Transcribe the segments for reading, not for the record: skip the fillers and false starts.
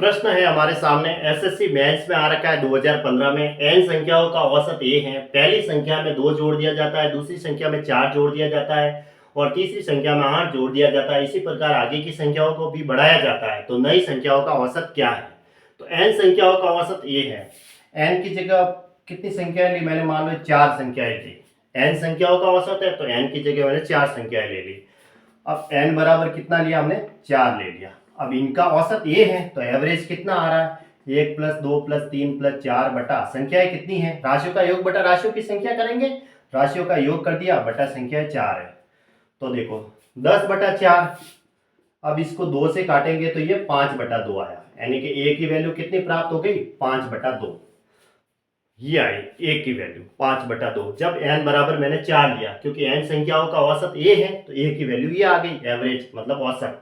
प्रश्न है हमारे सामने एसएससी मेंस में आ रखा है 2015 में n संख्याओं का औसत ये है। पहली संख्या में 2 जोड़ दिया जाता है, दूसरी संख्या में 4 जोड़ दिया जाता है और तीसरी संख्या में 8 जोड़ दिया जाता है। इसी प्रकार आगे की संख्याओं को भी बढ़ाया जाता है। तो नई संख्याओं का औसत क्या है? तो n संख्याओं का औसत ये है। n की जगह कितनी संख्याएं ली मैंने? मान लो 4 संख्याएं ली। n संख्याओं का औसत है तो n की जगह मैंने 4 संख्याएं ले ली। अब n बराबर कितना लिया हमने? 4 ले लिया। अब इनका औसत ये है तो एवरेज कितना आ रहा है? 1 + 2 + 3 + 4 बटा संख्याएं कितनी है? राशियों का योग बटा राशियों की संख्या करेंगे। राशियों का योग कर दिया बटा संख्या 4 है। तो देखो 10/4। अब इसको 2 से काटेंगे तो ये 5/2 आया, यानी कि a की वैल्यू कितनी प्राप्त हो गई? 5/2। ये आई a की वैल्यू 5/2 जब n बराबर मैंने 4 लिया, क्योंकि n संख्याओं का औसत a है तो a की वैल्यू ये आ गई, एवरेज मतलब औसत।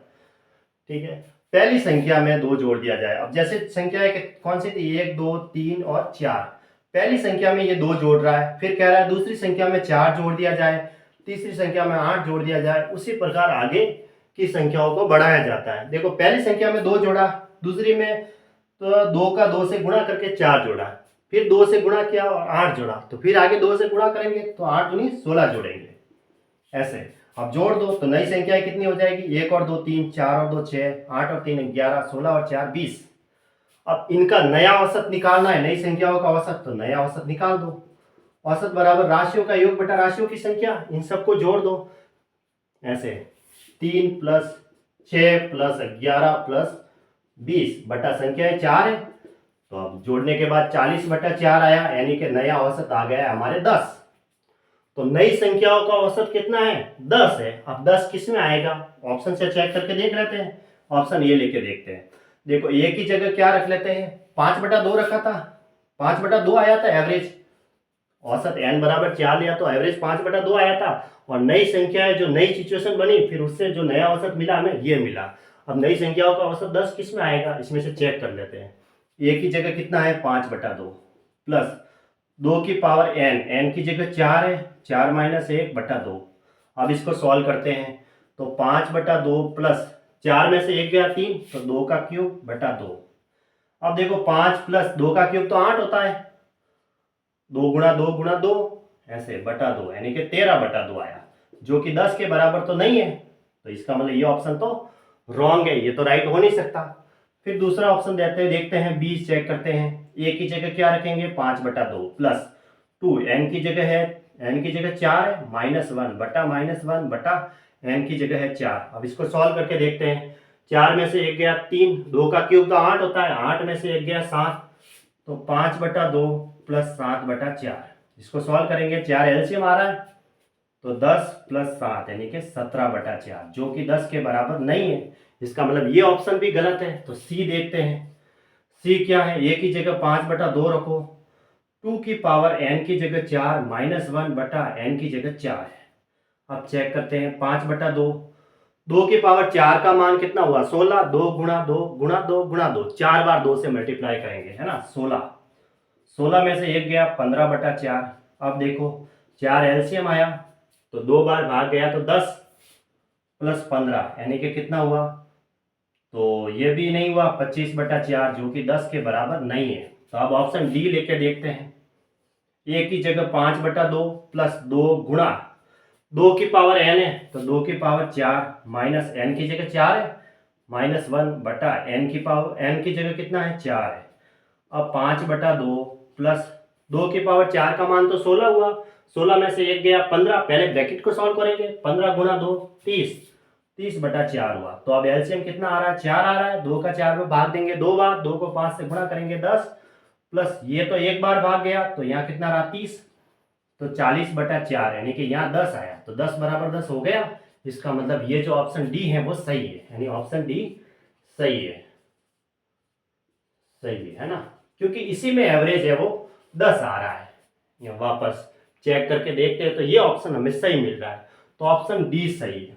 ठीक है, पहली संख्या में 2 जोड़ दिया जाए। अब जैसे संख्या है कौन सी थी? 1 2 3 और 4। पहली संख्या में ये 2 जोड़ रहा है, फिर कह रहा है दूसरी संख्या में 4 जोड़ दिया जाए, तीसरी संख्या में 8 जोड़ दिया जाए। उसी प्रकार आगे की संख्याओं को बढ़ाया जाता है। देखो पहली संख्या में 2 जोड़ा, दूसरी में तो 2 का 2 से गुणा करके 4 जोड़ा, फिर 2 से गुणा किया और 8 जोड़ा, तो फिर आगे 2 से गुणा करेंगे तो 8 दूनी 16 जोड़ेंगे। ऐसे अब जोड़ दो तो नई संख्या कितनी हो जाएगी? 1 और 2 3, 4 और 2 6, 8 और 3 11, 16 और 4 20। अब इनका नया औसत निकालना है, नई संख्याओं का औसत, तो नया औसत निकाल दो। औसत बराबर राशियों का योग बटा राशियों की संख्या, इन सबको जोड़ दो। ऐसे 3 + 6 + 11 + 20 बटा संख्या 4 है। तो अब जोड़ने के बाद 40/4 आया, यानी कि नया औसत आ गया है हमारे 10। तो नई संख्याओं का औसत कितना है? 10 है। अब 10 किस में आएगा? ऑप्शन से चेक करके देख लेते हैं। ऑप्शन ये लेके देखते हैं। देखो a की जगह क्या रख लेते हैं? 5/2 रखा था, 5/2 आया था एवरेज। औसत n बराबर 4 लिया तो एवरेज 5/2 आया था। और नई संख्या है, जो नई सिचुएशन बनी, फिर उससे जो नया औसत मिला हमें, ये मिला। अब नई संख्याओं का औसत 10 किस में आएगा? इसमें से चेक कर लेते हैं। a की जगह कितना है? 5/2 प्लस 2 की पावर n की जगह 4 है, 4 - 1/2। अब इसको सॉल्व करते हैं तो 5/2 प्लस 4 में से 1 गया 3, तो 2 का क्यूब बटा 2। अब देखो 5 + 2 का क्यूब तो 8 होता है, 2 × 2 × 2 ऐसे बटा 2, यानी कि 13/2 आया, जो कि 10 के बराबर तो नहीं है। तो इसका मतलब ये ऑप्शन तो रॉन्ग है, ये तो राइट हो नहीं सकता। फिर दूसरा ऑप्शन देते हैं, देखते हैं 20 चेक करते हैं। a की जगह क्या रखेंगे? 5/2 प्लस 2, n की जगह है, n की जगह 4 है, -1 बटा -1 बटा n की जगह है 4। अब इसको सॉल्व करके देखते हैं। 4 में से 1 गया 3, 2 का क्यूब तो 8 होता है, 8 में से 1 गया 7, तो 5/2 प्लस 7/4। इसको सॉल्व करेंगे, 4 एलसीएम आ रहा है, तो 10 + 7 यानी कि 17/4, जो कि 10 के बराबर नहीं है। इसका मतलब ये ऑप्शन भी गलत है। तो सी देखते हैं, सी क्या है? a की जगह 5/2 रखो, 2 की पावर n की जगह 4, -1 बटा n की जगह 4 है। अब चेक करते हैं 5/2, 2 की पावर 4 का मान कितना हुआ? 16, 2 × 2 × 2 × 2, 4 बार 2 से मल्टीप्लाई करेंगे, है ना? 16, 16 में से 1 गया 15/4। अब देखो 4 एलसीएम आया तो 2 बार भाग गया, तो 10 + 15 यानी कि कितना हुआ? तो ये भी नहीं हुआ, 25/4, जो कि 10 के बराबर नहीं है। तो अब ऑप्शन डी लेके देखते हैं। a की जगह 5/2 प्लस 2 गुणा 2 की पावर n है, तो 2 की पावर 4 माइनस n की जगह 4 है, -1 बटा n की पावर, n की जगह कितना है? 4 है। अब 5/2 प्लस 2 की पावर 4 का मान तो 16 हुआ, 16 में से 1 गया 15। पहले ब्रैकेट को सॉल्व करेंगे, 15 × 2 30, 30/4 हुआ। तो अब एलसीएम कितना आ रहा है? 4 आ रहा है। 2 का 4 में भाग देंगे 2 बार, 2 को 5 से गुणा करेंगे 10, प्लस ये तो एक बार भाग गया, तो यहाँ कितना रहा? 30, तो 40/4 यानी कि यहाँ 10 आया, तो 10 बराबर 10 हो गया। इसका मतलब ये जो ऑप्शन डी है वो सही है, यानी ऑप्शन डी सही है, सही है ना? क्योंकि इसी में एवरेज है वो 10 आ रहा है। या वापस चेक करके देखते हैं तो ये ऑप्शन हमें सही मिल रहा है, तो ऑप्शन डी सही है।